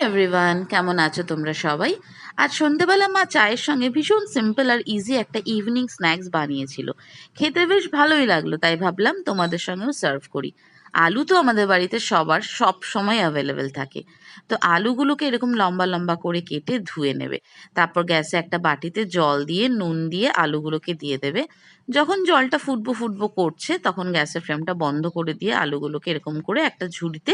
Everyone, কেমন আছো তোমরা সবাই? আজ সন্ধ্যেবেলা মা চায়ের সঙ্গে ভীষণ সিম্পল আর ইজি একটা ইভিনিং স্ন্যাক্স বানিয়েছিল। খেতে বেশ ভালোই লাগলো, তাই ভাবলাম তোমাদের সঙ্গেও সার্ভ করি। আলু তো আমাদের বাড়িতে সবার সব সময় অ্যাভেলেবেল থাকে। তো আলুগুলোকে এরকম লম্বা লম্বা করে কেটে ধুয়ে নেবে। তারপর গ্যাসে একটা বাটিতে জল দিয়ে নুন দিয়ে আলুগুলোকে দিয়ে দেবে। যখন জলটা ফুটবো ফুটবো করছে তখন গ্যাসের ফ্লেমটা বন্ধ করে দিয়ে আলুগুলোকে এরকম করে একটা ঝুড়িতে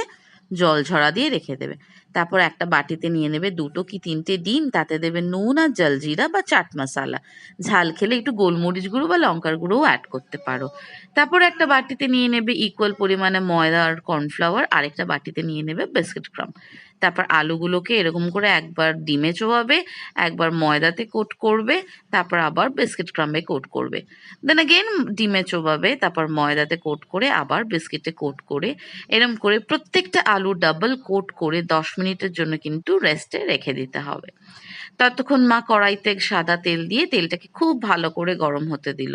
জল ঝরা দিয়ে রেখে দেবে। তারপর একটা বাটিতে নিয়ে নেবে 2 কি 3টে ডিম, তাতে দেবে নুন আর জলজিরা বা চাট মশালা। ঝাল খেলে একটু গোলমরিচ গুঁড়ো বা লঙ্কার গুঁড়োও অ্যাড করতে পারো। তারপর একটা বাটিতে নিয়ে নেবে ইকুয়াল পরিমাণে ময়দা আর কর্নফ্লাওয়ার, আরেকটা বাটিতে নিয়ে নেবে বিস্কিট ক্রাম্ব। তারপর আলুগুলোকে এরকম করে একবার ডিমে চোবাবে, একবার ময়দাতে কোট করবে, তারপর আবার বিস্কিট ক্রাম্বে কোট করবে। দেন অ্যাগেন ডিমে চোবাবে, তারপর ময়দাতে কোট করে আবার বিস্কিটে কোট করে এরম করে প্রত্যেকটা আলু ডাবল কোট করে 10 মিনিটের জন্য কিন্তু রেস্টে রেখে দিতে হবে। ততক্ষণ মা কড়াইতে সাদা তেল দিয়ে তেলটাকে খুব ভালো করে গরম হতে দিল।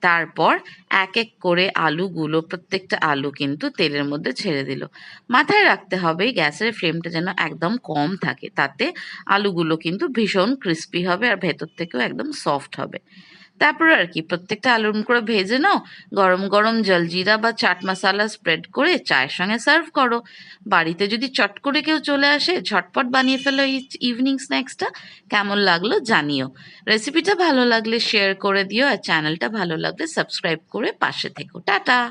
তারপর এক এক করে আলুগুলো, প্রত্যেকটা আলু কিন্তু তেলের মধ্যে ছেড়ে দিল। মাথায় রাখতে হবে গ্যাসের ফ্লেমটা যেন একদম কম থাকে, তাতে আলুগুলো কিন্তু ভীষণ ক্রিস্পি হবে আর ভেতর থেকেও একদম সফট হবে। তারপর আর কি প্রত্যেকটা আলুর করে ভেজে নাও। গরম গরম জলজিরা বা চাট মশালা স্প্রেড করে চায়ের সঙ্গে সার্ভ করো। বাড়িতে যদি চট করে কেউ চলে আসে, ঝটপট বানিয়ে ফেলো এই ইভিনিং স্ন্যাক্সটা। কেমন লাগলো জানিও। রেসিপিটা ভালো লাগলে শেয়ার করে দিও, আর চ্যানেলটা ভালো লাগলে সাবস্ক্রাইব করে পাশে থেকো। টাটা।